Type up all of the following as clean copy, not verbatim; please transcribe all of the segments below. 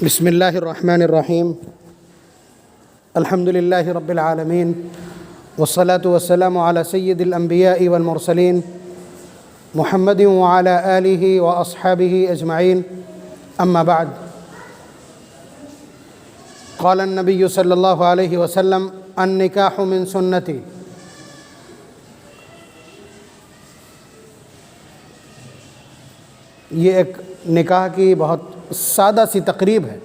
بسم اللہ الرحمن الرحیم الحمد للہ رب العالمین والصلاة والسلام علی سید الانبیاء والمرسلین محمد وعلی آلہ واصحابہ اجمعین اما بعد قال النبی صلی اللہ علیہ وسلم النکاح من سنتی۔ یہ ایک نکاح کی بہت سادہ سی تقریب ہے۔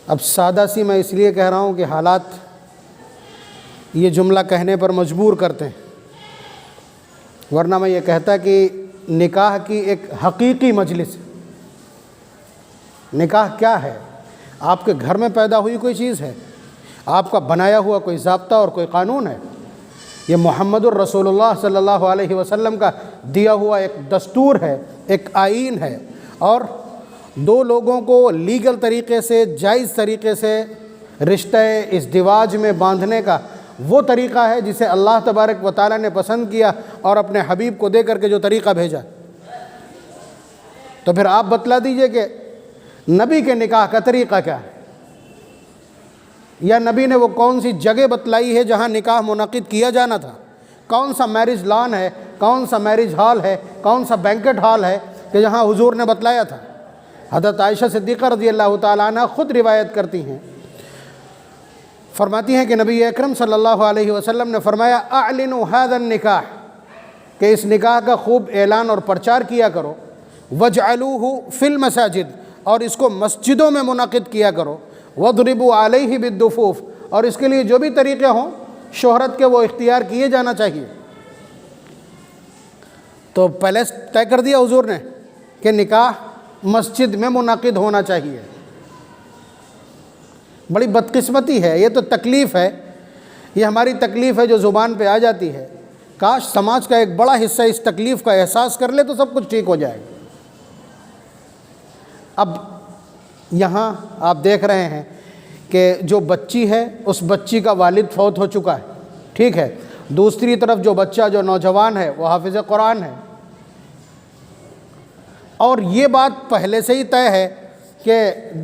اب سادہ سی میں اس لیے کہہ رہا ہوں کہ حالات یہ جملہ کہنے پر مجبور کرتے ہیں، ورنہ میں یہ کہتا کہ نکاح کی ایک حقیقی مجلس ہے۔ نکاح کیا ہے؟ آپ کے گھر میں پیدا ہوئی کوئی چیز ہے، آپ کا بنایا ہوا کوئی ضابطہ اور کوئی قانون ہے۔ یہ محمد الرسول اللہ صلی اللہ علیہ وسلم کا دیا ہوا ایک دستور ہے، ایک آئین ہے، اور دو لوگوں کو لیگل طریقے سے، جائز طریقے سے رشتہ ازدواج میں باندھنے کا وہ طریقہ ہے جسے اللہ تبارک و تعالیٰ نے پسند کیا اور اپنے حبیب کو دے کر کے جو طریقہ بھیجا۔ تو پھر آپ بتلا دیجئے کہ نبی کے نکاح کا طریقہ کیا ہے، یا نبی نے وہ کون سی جگہ بتلائی ہے جہاں نکاح منعقد کیا جانا تھا، کون سا میرج لان ہے، کون سا میرج ہال ہے، کون سا بینکٹ ہال ہے کہ جہاں حضور نے بتلایا تھا۔ حضرت عائشہ صدیقہ رضی اللہ تعالیٰ عنہ خود روایت کرتی ہیں، فرماتی ہیں کہ نبی اکرم صلی اللہ علیہ وسلم نے فرمایا اعلنوا هذا النکاح، کہ اس نکاح کا خوب اعلان اور پرچار کیا کرو، وجعلوه فی المساجد، اور اس کو مسجدوں میں منعقد کیا کرو، وَاضْرِبُوا عَلَيْهِ بِالدُّفُوفِ، اور اس کے لیے جو بھی طریقے ہوں شہرت کے وہ اختیار کیے جانا چاہیے۔ تو پہلے طے کر دیا حضور نے کہ نکاح مسجد میں منعقد ہونا چاہیے۔ بڑی بدقسمتی ہے، یہ تو تکلیف ہے، یہ ہماری تکلیف ہے جو زبان پہ آ جاتی ہے۔ کاش سماج کا ایک بڑا حصہ اس تکلیف کا احساس کر لے تو سب کچھ ٹھیک ہو جائے گا۔ اب یہاں آپ دیکھ رہے ہیں کہ جو بچی ہے اس بچی کا والد فوت ہو چکا ہے، ٹھیک ہے، دوسری طرف جو بچہ جو نوجوان ہے وہ حافظ قرآن ہے، اور یہ بات پہلے سے ہی طے ہے کہ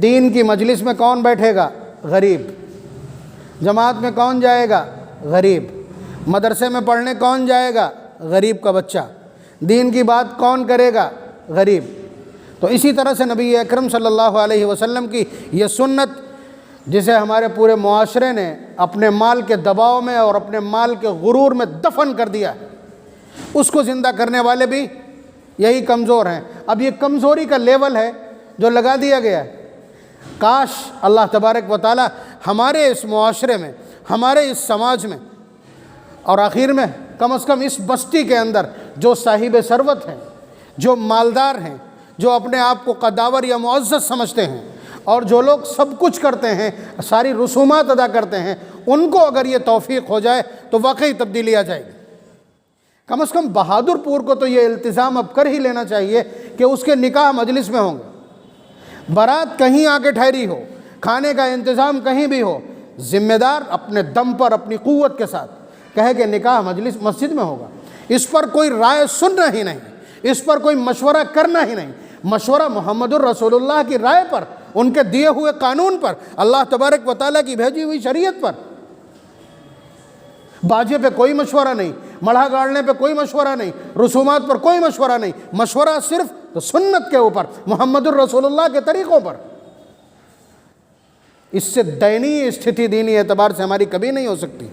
دین کی مجلس میں کون بیٹھے گا؟ غریب۔ جماعت میں کون جائے گا؟ غریب۔ مدرسے میں پڑھنے کون جائے گا؟ غریب کا بچہ۔ دین کی بات کون کرے گا؟ غریب۔ تو اسی طرح سے نبی اکرم صلی اللہ علیہ وسلم کی یہ سنت، جسے ہمارے پورے معاشرے نے اپنے مال کے دباؤ میں اور اپنے مال کے غرور میں دفن کر دیا ہے، اس کو زندہ کرنے والے بھی یہی کمزور ہیں۔ اب یہ کمزوری کا لیول ہے جو لگا دیا گیا ہے۔ کاش اللہ تبارک و تعالی ہمارے اس معاشرے میں، ہمارے اس سماج میں، اور آخر میں کم از کم اس بستی کے اندر جو صاحب ثروت ہیں، جو مالدار ہیں، جو اپنے آپ کو قداور یا معزز سمجھتے ہیں، اور جو لوگ سب کچھ کرتے ہیں، ساری رسومات ادا کرتے ہیں، ان کو اگر یہ توفیق ہو جائے تو واقعی تبدیلی آ جائے گی۔ کم از کم بہادر پور کو تو یہ التزام اب کر ہی لینا چاہیے کہ اس کے نکاح مجلس میں ہوں گے، بارات کہیں آ کے ٹھہری ہو، کھانے کا انتظام کہیں بھی ہو، ذمہ دار اپنے دم پر اپنی قوت کے ساتھ کہے کہ نکاح مجلس مسجد میں ہوگا۔ اس پر کوئی رائے سننا ہی نہیں، اس پر کوئی مشورہ کرنا ہی نہیں، مشورہ محمد الرسول اللہ کی رائے پر، ان کے دیے ہوئے قانون پر، اللہ تبارک و تعالیٰ کی بھیجی ہوئی شریعت پر۔ باجے پہ کوئی مشورہ نہیں، مڑھا گاڑنے پہ کوئی مشورہ نہیں، رسومات پر کوئی مشورہ نہیں، مشورہ صرف سنت کے اوپر، محمد الرسول اللہ کے طریقوں پر۔ اس سے دینی استھتی دینی اعتبار سے ہماری کبھی نہیں ہو سکتی۔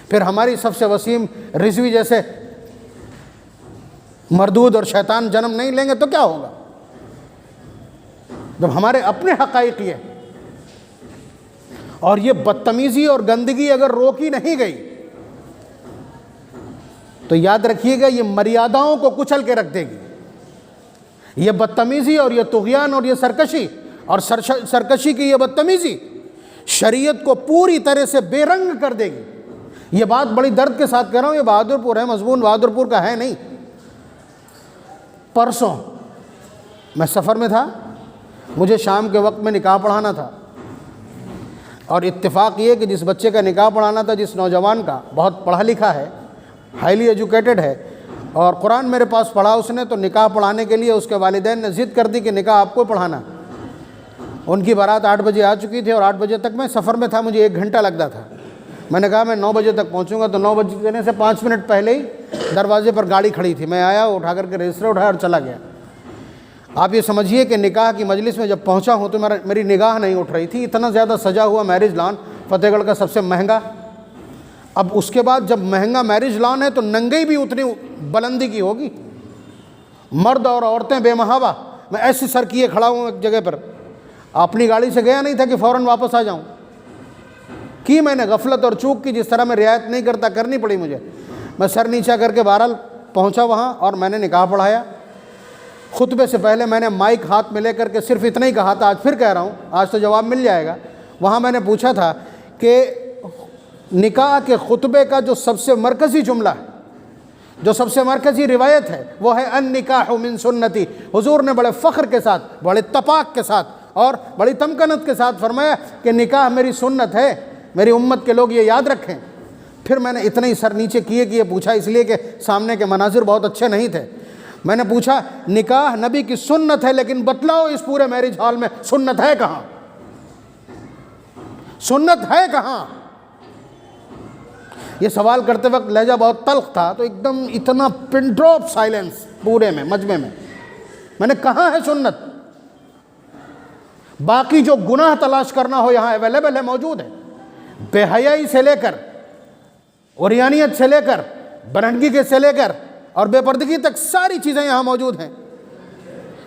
پھر ہماری سب سے وسیم رضوی جیسے مردود اور شیطان جنم نہیں لیں گے تو کیا ہوگا؟ جب ہمارے اپنے حقائق یہ، اور یہ بدتمیزی اور گندگی اگر روکی نہیں گئی تو یاد رکھیے گا یہ مریاداؤں کو کچل کے رکھ دے گی۔ یہ بدتمیزی اور یہ طغیان اور یہ سرکشی اور سرکشی کی یہ بدتمیزی شریعت کو پوری طرح سے بے رنگ کر دے گی۔ یہ بات بڑی درد کے ساتھ کہہ رہا ہوں، یہ بہادر پور ہے، مضمون بہادر پور کا ہے نہیں۔ پرسوں میں سفر میں تھا، مجھے شام کے وقت میں نکاح پڑھانا تھا، اور اتفاق یہ کہ جس بچے کا نکاح پڑھانا تھا، جس نوجوان کا، بہت پڑھا لکھا ہے، ہائیلی ایجوکیٹڈ ہے، اور قرآن میرے پاس پڑھا اس نے، تو نکاح پڑھانے کے لیے اس کے والدین نے ضد کر دی کہ نکاح آپ کو پڑھانا۔ ان کی بارات 8 بجے آ چکی تھی اور 8 بجے تک میں سفر میں تھا، مجھے 1 گھنٹہ لگتا تھا۔ میں نے کہا میں 9 بجے تک پہنچوں گا، تو 9 بجنے سے 5 منٹ پہلے ہی دروازے پر گاڑی کھڑی تھی، میں آیا، اٹھا کر کے رجسٹر اٹھایا اور چلا گیا۔ آپ یہ سمجھیے کہ نکاح کی مجلس میں جب پہنچا ہوں تو میری نگاہ نہیں اٹھ رہی تھی، اتنا زیادہ سجا ہوا میرج لان، فتح گڑھ کا سب سے مہنگا۔ اب اس کے بعد جب مہنگا میرج لان ہے تو ننگئی بھی اتنی بلندی کی ہوگی، مرد اور عورتیں بے محابہ۔ میں ایسے سر کیے کھڑا ہوں ایک جگہ پر، اپنی گاڑی سے گیا نہیں تھا کہ فوراً واپس آ جاؤں، کی میں نے غفلت اور چوک کی، جس طرح میں رعایت نہیں کرتا کرنی پڑی مجھے۔ میں سر نیچا کر کے بہرحال پہنچا وہاں اور میں نے نکاح پڑھایا۔ خطبے سے پہلے میں نے مائک ہاتھ میں لے کر کے صرف اتنا ہی کہا تھا، آج پھر کہہ رہا ہوں، آج تو جواب مل جائے گا۔ وہاں میں نے پوچھا تھا کہ نکاح کے خطبے کا جو سب سے مرکزی جملہ ہے، جو سب سے مرکزی روایت ہے، وہ ہے النکاح من سنتی۔ حضور نے بڑے فخر کے ساتھ، بڑے تپاک کے ساتھ اور بڑی تمکنت کے ساتھ فرمایا کہ نکاح میری سنت ہے، میری امت کے لوگ یہ یاد رکھیں۔ پھر میں نے اتنا ہی سر نیچے کیے پوچھا، اس لیے کہ سامنے کے مناظر بہت اچھے نہیں تھے۔ میں نے پوچھا نکاح نبی کی سنت ہے، لیکن بتلاؤ اس پورے میرج ہال میں سنت ہے کہاں؟ سنت ہے کہاں؟ یہ سوال کرتے وقت لہجہ بہت تلخ تھا، تو ایک دم اتنا پن ڈراپ سائلنس پورے میں، مجمع میں نے کہاں ہے سنت؟ باقی جو گناہ تلاش کرنا ہو یہاں اویلیبل ہے، موجود ہے، بے حیائی سے لے کر، عریانیت سے لے کر، برہنگی کے سے لے کر اور بے پردگی تک، ساری چیزیں یہاں موجود ہیں۔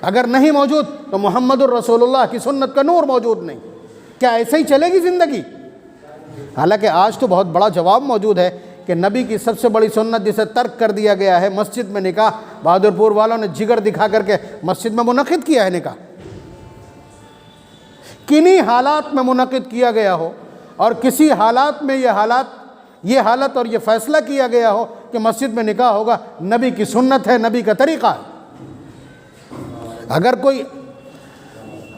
اگر نہیں موجود تو محمد الرسول اللہ کی سنت کا نور موجود نہیں۔ کیا ایسے ہی چلے گی زندگی؟ حالانکہ آج تو بہت بڑا جواب موجود ہے کہ نبی کی سب سے بڑی سنت جسے ترک کر دیا گیا ہے، مسجد میں نکاح، بہادر پور والوں نے جگر دکھا کر کے مسجد میں منعقد کیا ہے نکاح۔ کنہی حالات میں منعقد کیا گیا ہو اور کسی حالات میں یہ حالت اور یہ فیصلہ کیا گیا ہو کہ مسجد میں نکاح ہوگا، نبی کی سنت ہے، نبی کا طریقہ ہے۔ اگر کوئی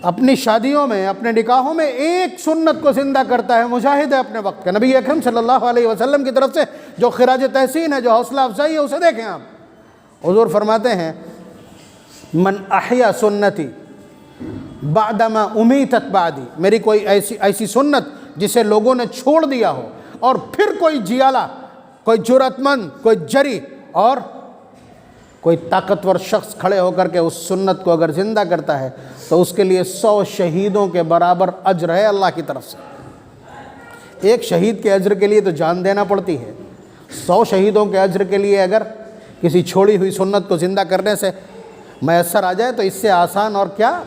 اپنی شادیوں میں، اپنے نکاحوں میں ایک سنت کو زندہ کرتا ہے، مجاہد ہے اپنے وقت کا، نبی اکرم صلی اللہ علیہ وسلم کی طرف سے جو خراج تحسین ہے، جو حوصلہ افزائی ہے، اسے دیکھیں آپ۔ حضور فرماتے ہیں من احیا سنتی بعدما امیتت بعدی، میری کوئی ایسی سنت جسے لوگوں نے چھوڑ دیا ہو اور پھر کوئی جیالہ، کوئی جرأت مند، کوئی جری اور کوئی طاقتور شخص کھڑے ہو کر کے اس سنت کو اگر زندہ کرتا ہے تو اس کے لیے 100 شہیدوں کے برابر اجر ہے اللہ کی طرف سے۔ ایک شہید کے اجر کے لیے تو جان دینا پڑتی ہے، 100 شہیدوں کے اجر کے لیے اگر کسی چھوڑی ہوئی سنت کو زندہ کرنے سے میسر آ جائے تو اس سے آسان اور کیا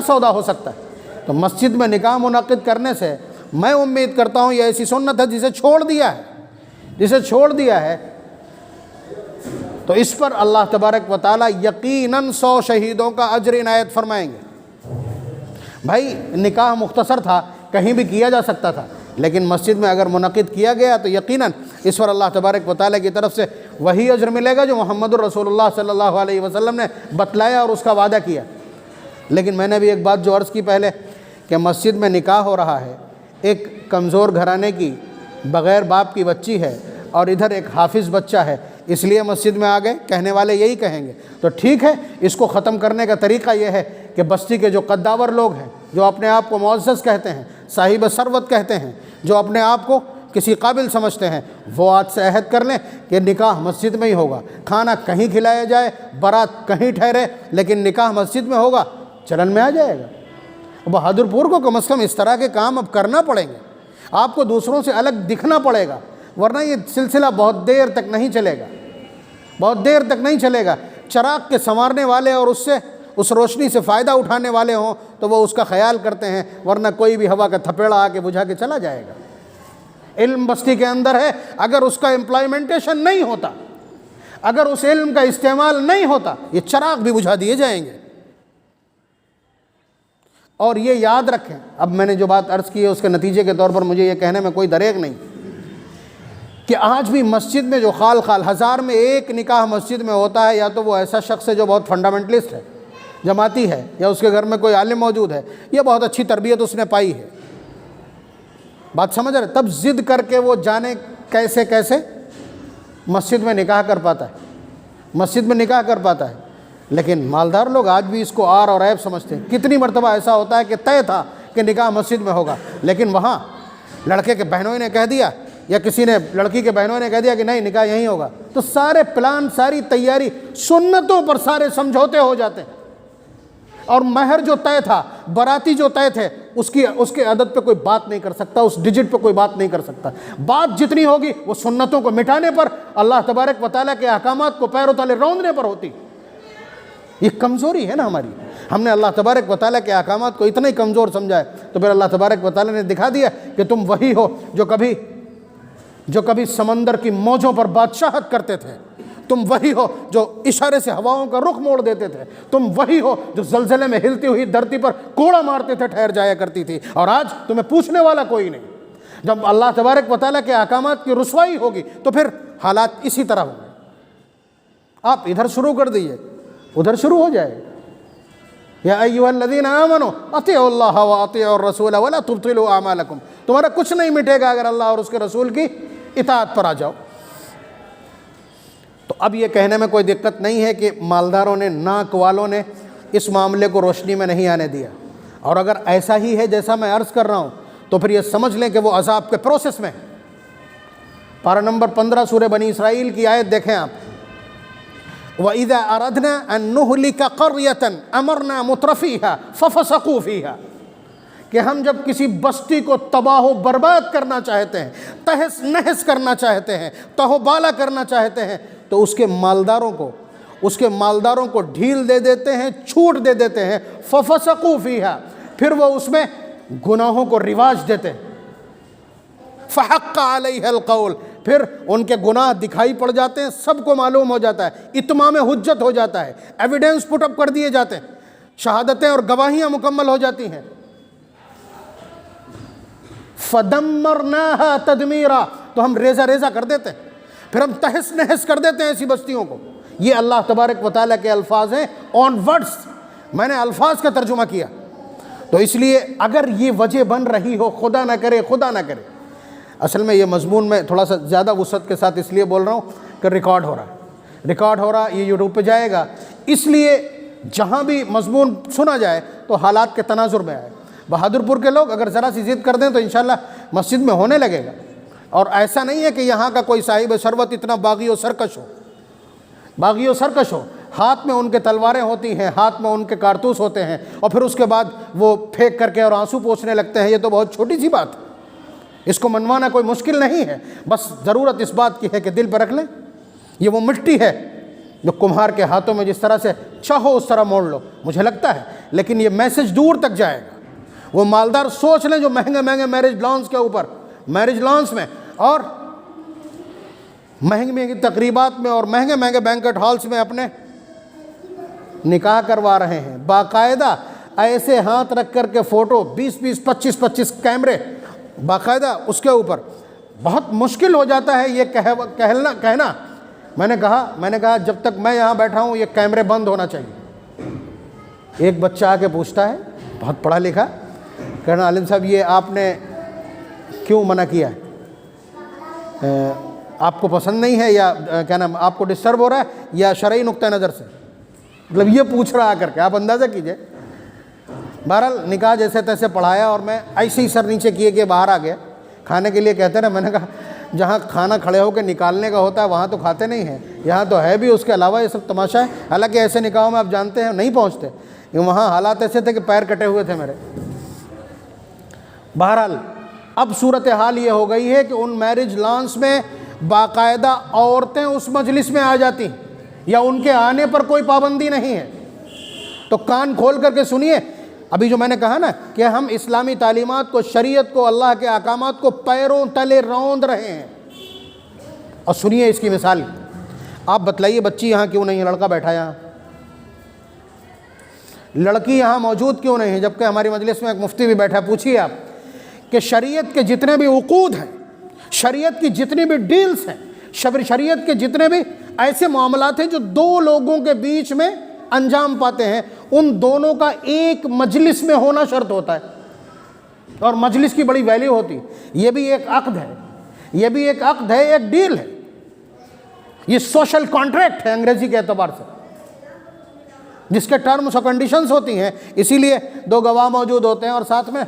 سودا ہو سکتا ہے؟ تو مسجد میں نکاح منعقد کرنے سے میں امید کرتا ہوں یہ ایسی سنت ہے جسے چھوڑ دیا ہے تو اس پر اللہ تبارک و تعالیٰ یقیناً 100 شہیدوں کا اجر عنایت فرمائیں گے۔ بھائی نکاح مختصر تھا، کہیں بھی کیا جا سکتا تھا، لیکن مسجد میں اگر منعقد کیا گیا تو یقیناً اس پر اللہ تبارک و تعالیٰ کی طرف سے وہی اجر ملے گا جو محمد الرسول اللہ صلی اللہ علیہ وسلم نے بتلایا اور اس کا وعدہ کیا۔ لیکن میں نے بھی ایک بات جو عرض کی پہلے کہ مسجد میں نکاح ہو رہا ہے، ایک کمزور گھرانے کی بغیر باپ کی بچی ہے اور ادھر ایک حافظ بچہ ہے، اس لیے مسجد میں آ گئے، کہنے والے یہی کہیں گے تو ٹھیک ہے۔ اس کو ختم کرنے کا طریقہ یہ ہے کہ بستی کے جو قداور لوگ ہیں، جو اپنے آپ کو معزز کہتے ہیں، صاحب ثروت کہتے ہیں، جو اپنے آپ کو کسی قابل سمجھتے ہیں، وہ آج سے عہد کر لیں کہ نکاح مسجد میں ہی ہوگا، کھانا کہیں کھلایا جائے، بارات کہیں ٹھہرے، لیکن نکاح مسجد میں ہوگا، چلن میں آ جائے گا۔ بہادر پور کو کم از کم اس طرح کے کام اب کرنا پڑیں گے، آپ کو دوسروں سے الگ دکھنا پڑے گا، ورنہ یہ سلسلہ بہت دیر تک نہیں چلے گا۔ چراغ کے سنوارنے والے اور اس روشنی سے فائدہ اٹھانے والے ہوں تو وہ اس کا خیال کرتے ہیں، ورنہ کوئی بھی ہوا کا تھپیڑا آ کے بجھا کے چلا جائے گا۔ علم بستی کے اندر ہے، اگر اس کا امپلیمنٹیشن نہیں ہوتا، اگر اس علم کا استعمال نہیں ہوتا، یہ چراغ بھی بجھا دیے جائیں گے۔ اور یہ یاد رکھیں، اب میں نے جو بات عرض کی ہے اس کے نتیجے کے طور پر مجھے یہ کہنے میں کوئی دریغ نہیں کہ آج بھی مسجد میں جو خال 1000 میں ایک نکاح مسجد میں ہوتا ہے، یا تو وہ ایسا شخص ہے جو بہت فنڈامنٹلسٹ ہے، جماعتی ہے، یا اس کے گھر میں کوئی عالم موجود ہے، یا بہت اچھی تربیت اس نے پائی ہے۔ بات سمجھ رہے؟ تب ضد کر کے وہ جانے کیسے مسجد میں نکاح کر پاتا ہے، لیکن مالدار لوگ آج بھی اس کو آر اور عیب سمجھتے ہیں۔ کتنی مرتبہ ایسا ہوتا ہے کہ طے تھا کہ نکاح مسجد میں ہوگا، لیکن وہاں لڑکے کے بہنوں نے کہہ دیا یا کسی نے لڑکی کے بہنوں نے کہہ دیا کہ نہیں نکاح یہیں ہوگا، تو سارے پلان، ساری تیاری، سنتوں پر سارے سمجھوتے ہو جاتے ہیں، اور مہر جو طے تھا، باراتی جو طے تھے، اس کے عدد پہ کوئی بات نہیں کر سکتا، اس ڈیجٹ پہ کوئی بات نہیں کر سکتا۔ بات جتنی ہوگی وہ سنتوں کو مٹانے پر، اللہ تبارک و تعالیٰ کے احکامات کو پیروں تلے روندنے پر ہوتی۔ یہ کمزوری ہے نا ہماری، ہم نے اللہ تبارک و تعالیٰ کے احکامات کو اتنا ہی کمزور سمجھا ہے، تو پھر اللہ تبارک و تعالیٰ نے دکھا دیا کہ تم وہی ہو جو کبھی سمندر کی موجوں پر بادشاہت کرتے تھے، تم وہی ہو جو اشارے سے ہواؤں کا رخ موڑ دیتے تھے، تم وہی ہو جو زلزلے میں ہلتی ہوئی دھرتی پر کوڑا مارتے تھے، ٹھہر جایا کرتی تھی، اور آج تمہیں پوچھنے والا کوئی نہیں۔ جب اللہ تبارک و تعالیٰ کے احکامات کی رسوائی ہوگی تو پھر حالات اسی طرح ہوں گے۔ آپ ادھر شروع کر دیجئے، ادھر شروع ہو جائے۔ یا ایھا الذین آمنوا اطیعوا اللہ واطیعوا الرسول ولا تبطلوا اعمالکم، تمہارا کچھ نہیں مٹے گا اگر اللہ اور اس کے رسول کی اطاعت پر آ جاؤ۔ تو اب یہ کہنے میں کوئی دقت نہیں ہے کہ مالداروں نے، ناک والوں نے اس معاملے کو روشنی میں نہیں آنے دیا، اور اگر ایسا ہی ہے جیسا میں عرض کر رہا ہوں تو پھر یہ سمجھ لیں کہ وہ عذاب کے پروسیس میں۔ پارہ نمبر 15 سورہ بنی اسرائیل کی آیت دیکھیں آپ، وَإِذَا أَرَدْنَا أَن نُهْلِكَ قَرْيَةً أَمَرْنَا مُتْرَفِيهَا فَفَسَقُوا فِيهَا، کہ ہم جب کسی بستی کو تباہ و برباد کرنا چاہتے ہیں، تہس نہس کرنا چاہتے ہیں، تہو بالا کرنا چاہتے ہیں، تو اس کے مالداروں کو ڈھیل دے دیتے ہیں، چھوٹ دے دیتے ہیں۔ فَفَسَقُوا فِيهَا، پھر وہ اس میں گناہوں کو رواج دیتے ہیں۔ فَحَقَّ عَلَيْهَا الْقَوْلُ، پھر ان کے گناہ دکھائی پڑ جاتے ہیں، سب کو معلوم ہو جاتا ہے، اتمام حجت ہو جاتا ہے، ایویڈنس پٹ اپ کر دیے جاتے ہیں، شہادتیں اور گواہیاں مکمل ہو جاتی ہیں۔ فَدَمَّرْنَاهَا تَدْمِيرًا، تو ہم ریزہ ریزہ کر دیتے ہیں، پھر ہم تہس نہس کر دیتے ہیں ایسی بستیوں کو۔ یہ اللہ تبارک و تعالیٰ کے الفاظ ہیں، آن ورڈز، میں نے الفاظ کا ترجمہ کیا۔ تو اس لیے اگر یہ وجہ بن رہی ہو، خدا نہ کرے، خدا نہ کرے، اصل میں یہ مضمون میں تھوڑا سا زیادہ وسعت کے ساتھ اس لیے بول رہا ہوں کہ ریکارڈ ہو رہا ہے، یہ یوٹیوب پہ جائے گا، اس لیے جہاں بھی مضمون سنا جائے تو حالات کے تناظر میں آئے۔ بہادر پور کے لوگ اگر ذرا سی ضد کر دیں تو انشاءاللہ مسجد میں ہونے لگے گا، اور ایسا نہیں ہے کہ یہاں کا کوئی صاحب ثروت اتنا باغی و سرکش ہو، ہاتھ میں ان کے تلواریں ہوتی ہیں، ہاتھ میں ان کے کارتوس ہوتے ہیں، اور پھر اس کے بعد وہ پھینک کر کے اور آنسو پوچھنے لگتے ہیں۔ یہ تو بہت چھوٹی سی بات ہے، اس کو منوانا کوئی مشکل نہیں ہے، بس ضرورت اس بات کی ہے کہ دل پہ رکھ لیں۔ یہ وہ مٹی ہے جو کمہار کے ہاتھوں میں جس طرح سے چاہو اس طرح موڑ لو، مجھے لگتا ہے، لیکن یہ میسج دور تک جائے گا۔ وہ مالدار سوچ لیں جو مہنگے میرج لانس کے اوپر، میرج لانس میں اور مہنگی تقریبات میں اور مہنگے بینکٹ ہالز میں اپنے نکاح کروا رہے ہیں، باقاعدہ ایسے ہاتھ رکھ کر کے فوٹو 20 25 کیمرے باقاعدہ اس کے اوپر، بہت مشکل ہو جاتا ہے یہ کہنا۔ میں نے کہا جب تک میں یہاں بیٹھا ہوں یہ کیمرے بند ہونا چاہیے۔ ایک بچہ آ کے پوچھتا ہے، بہت پڑھا لکھا، کہنا عالم صاحب یہ آپ نے کیوں منع کیا ہے؟ آپ کو پسند نہیں ہے یا کیا نام آپ کو ڈسٹرب ہو رہا ہے یا شرعی نقطہ نظر سے؟ مطلب یہ پوچھ رہا آ کر کے، آپ اندازہ کیجئے۔ بہرحال نکاح جیسے تیسے پڑھایا اور میں ایسے ہی سر نیچے کیے کہ باہر آ گیا، کھانے کے لیے کہتے نا، میں نے کہا جہاں کھانا کھڑے ہو کے نکالنے کا ہوتا ہے وہاں تو کھاتے نہیں ہیں، یہاں تو ہے بھی، اس کے علاوہ یہ سب تماشا ہے۔ حالانکہ ایسے نکاحوں میں آپ جانتے ہیں نہیں پہنچتے، وہاں حالات ایسے تھے کہ پیر کٹے ہوئے تھے میرے۔ بہرحال اب صورتحال یہ ہو گئی ہے کہ ان میرج لانس میں باقاعدہ عورتیں اس مجلس میں آ جاتی ہیں، یا ان کے آنے پر کوئی پابندی نہیں ہے۔ تو کان کھول کر کے سنیے، ابھی جو میں نے کہا نا کہ ہم اسلامی تعلیمات کو، شریعت کو، اللہ کے احکامات کو پیروں تلے روند رہے ہیں، اور سنیے اس کی مثال۔ آپ بتلائیے بچی یہاں کیوں نہیں ہے، لڑکا بیٹھا یہاں، لڑکی یہاں موجود کیوں نہیں ہے، جبکہ ہماری مجلس میں ایک مفتی بھی بیٹھا ہے۔ پوچھیے آپ کہ شریعت کے جتنے بھی عقود ہیں، شریعت کی جتنی بھی ڈیلز ہیں، شریعت کے جتنے بھی ایسے معاملات ہیں جو دو لوگوں کے بیچ میں انجام پاتے ہیں، ان دونوں کا ایک مجلس میں ہونا شرط ہوتا ہے، اور مجلس کی بڑی ویلیو ہوتی ہے۔ یہ بھی ایک عقد ہے، ایک ڈیل ہے، یہ سوشل کانٹریکٹ ہے انگریزی کے اعتبار سے۔ جس کے ٹرمس اور کنڈیشنز ہوتی ہیں، اسی لیے 2 گواہ موجود ہوتے ہیں اور ساتھ میں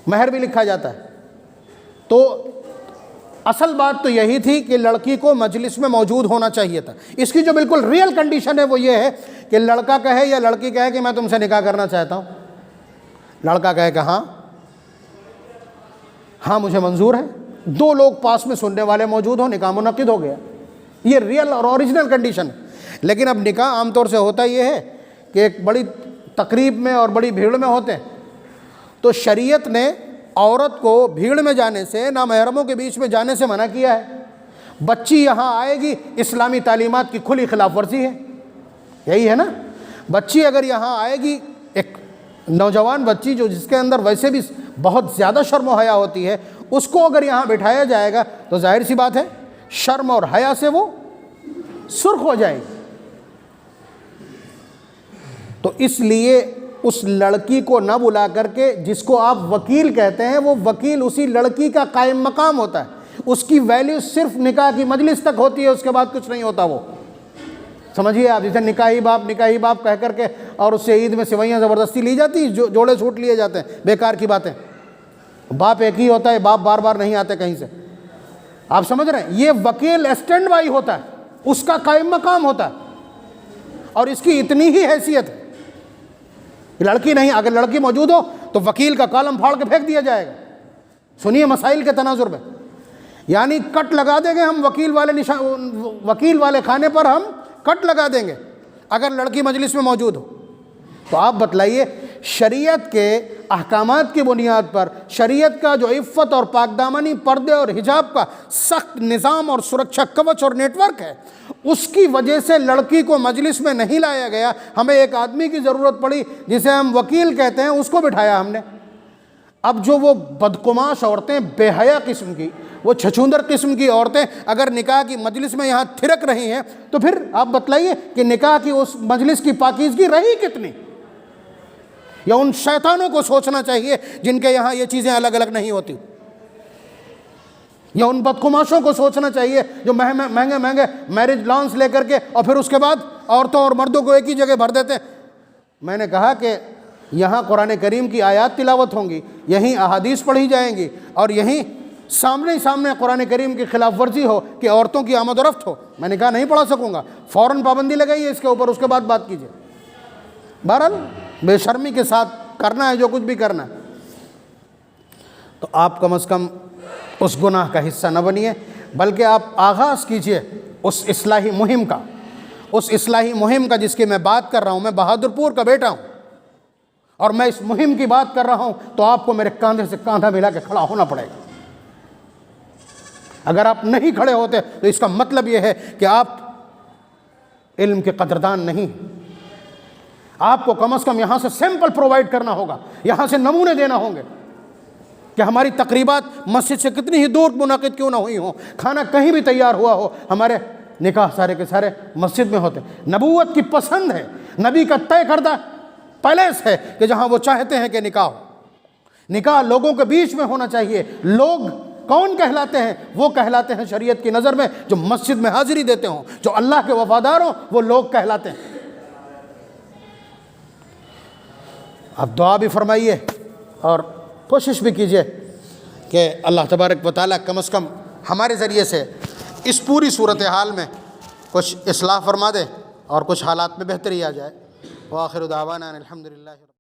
مہر بھی لکھا جاتا ہے۔ تو اصل بات تو یہی تھی کہ لڑکی کو مجلس میں موجود ہونا چاہیے تھا۔ اس کی جو بالکل ریئل کنڈیشن ہے وہ یہ ہے کہ لڑکا کہے یا لڑکی کہے کہ میں تم سے نکاح کرنا چاہتا ہوں، لڑکا کہے کہ ہاں مجھے منظور ہے، 2 لوگ پاس میں سننے والے موجود ہوں، نکاح منعقد ہو گیا۔ یہ ریئل اور اوریجنل کنڈیشن ہے۔ لیکن اب نکاح عام طور سے ہوتا یہ ہے کہ ایک بڑی تقریب میں اور بڑی بھیڑ میں ہوتے ہیں، تو شریعت نے عورت کو بھیڑ میں جانے سے، نامحرموں کے بیچ میں جانے سے منع کیا ہے۔ بچی یہاں آئے گی، اسلامی تعلیمات کی کھلی خلاف ورزی ہے، یہی ہے نا۔ بچی اگر یہاں آئے گی، ایک نوجوان بچی جو جس کے اندر ویسے بھی بہت زیادہ شرم و حیا ہوتی ہے، اس کو اگر یہاں بٹھایا جائے گا تو ظاہر سی بات ہے شرم اور حیا سے وہ سرخ ہو جائے گی۔ تو اس لیے اس لڑکی کو نہ بلا کر کے، جس کو آپ وکیل کہتے ہیں، وہ وکیل اسی لڑکی کا قائم مقام ہوتا ہے، اس کی ویلیو صرف نکاح کی مجلس تک ہوتی ہے، اس کے بعد کچھ نہیں ہوتا۔ وہ سمجھیے آپ، جیسے نکاحی باپ کہہ کر کے اور اس سے عید میں سوئیاں زبردستی لی جاتی، جوڑے چھوٹ لیے جاتے ہیں، بیکار کی باتیں۔ باپ ایک ہی ہوتا ہے، باپ بار بار نہیں آتے کہیں سے، آپ سمجھ رہے ہیں۔ یہ وکیل اسٹینڈ بائی ہوتا ہے، اس کا قائم مقام ہوتا ہے، اور اس کی اتنی ہی حیثیت ہے۔ لڑکی نہیں، اگر لڑکی موجود ہو تو وکیل کا کالم پھاڑ کے پھینک دیا جائے گا۔ سنیے مسائل کے تناظر میں، یعنی کٹ لگا دیں گے ہم وکیل والے کھانے پر ہم کٹ لگا دیں گے اگر لڑکی مجلس میں موجود ہو۔ تو آپ بتلائیے، شریعت کے احکامات کی بنیاد پر، شریعت کا جو عفت اور پاک دامنی، پردے اور حجاب کا سخت نظام اور سرکشا کوچ اور نیٹ ورک ہے، اس کی وجہ سے لڑکی کو مجلس میں نہیں لایا گیا۔ ہمیں ایک آدمی کی ضرورت پڑی جسے ہم وکیل کہتے ہیں، اس کو بٹھایا ہم نے۔ اب جو وہ بدقماش عورتیں، بے حیا قسم کی، وہ چھچوندر قسم کی عورتیں اگر نکاح کی مجلس میں یہاں تھرک رہی ہیں، تو پھر آپ بتلائیے کہ نکاح کی اس مجلس کی پاکیزگی رہی کتنی؟ یا ان شیطانوں کو سوچنا چاہیے جن کے یہاں یہ چیزیں الگ الگ نہیں ہوتی، یا ان بدقماشوں کو سوچنا چاہیے جو مہنگے میرج لانس لے کر کے اور پھر اس کے بعد عورتوں اور مردوں کو ایک ہی جگہ بھر دیتے ہیں۔ میں نے کہا کہ یہاں قرآن کریم کی آیات تلاوت ہوں گی، یہیں احادیث پڑھی جائیں گی، اور یہیں سامنے قرآن کریم کی خلاف ورزی ہو کہ عورتوں کی آمد و رفت ہو۔ میں نے کہا نہیں پڑھا سکوں گا، فوراً پابندی لگائیے اس کے اوپر، اس کے بعد بات کیجیے۔ بہرحال بے شرمی کے ساتھ کرنا ہے جو کچھ بھی کرنا ہے۔ تو آپ کم از کم اس گناہ کا حصہ نہ بنیے، بلکہ آپ آغاز کیجئے اس اصلاحی مہم کا، اس اصلاحی مہم کا جس کی میں بات کر رہا ہوں۔ میں بہادر پور کا بیٹا ہوں اور میں اس مہم کی بات کر رہا ہوں، تو آپ کو میرے کاندھے سے کاندھا ملا کے کھڑا ہونا پڑے گا۔ اگر آپ نہیں کھڑے ہوتے تو اس کا مطلب یہ ہے کہ آپ علم کے قدردان نہیں۔ آپ کو کم از کم یہاں سے سیمپل پرووائڈ کرنا ہوگا، یہاں سے نمونے دینا ہوں گے کہ ہماری تقریبات مسجد سے کتنی ہی دور منعقد کیوں نہ ہوئی ہوں، کھانا کہیں بھی تیار ہوا ہو، ہمارے نکاح سارے کے سارے مسجد میں ہوتے۔ نبوت کی پسند ہے، نبی کا طے کردہ پیلیس ہے کہ جہاں وہ چاہتے ہیں کہ نکاح ہو۔ نکاح لوگوں کے بیچ میں ہونا چاہیے۔ لوگ کون کہلاتے ہیں؟ وہ کہلاتے ہیں شریعت کی نظر میں جو مسجد میں حاضری دیتے ہوں، جو اللہ کے وفادار ہوں، وہ لوگ کہلاتے ہیں۔ اب دعا بھی فرمائیے اور کوشش بھی کیجئے کہ اللہ تبارک و تعالیٰ کم از کم ہمارے ذریعے سے اس پوری صورتحال میں کچھ اصلاح فرما دے اور کچھ حالات میں بہتری آ جائے۔ وآخر دعوانا الحمدللہ۔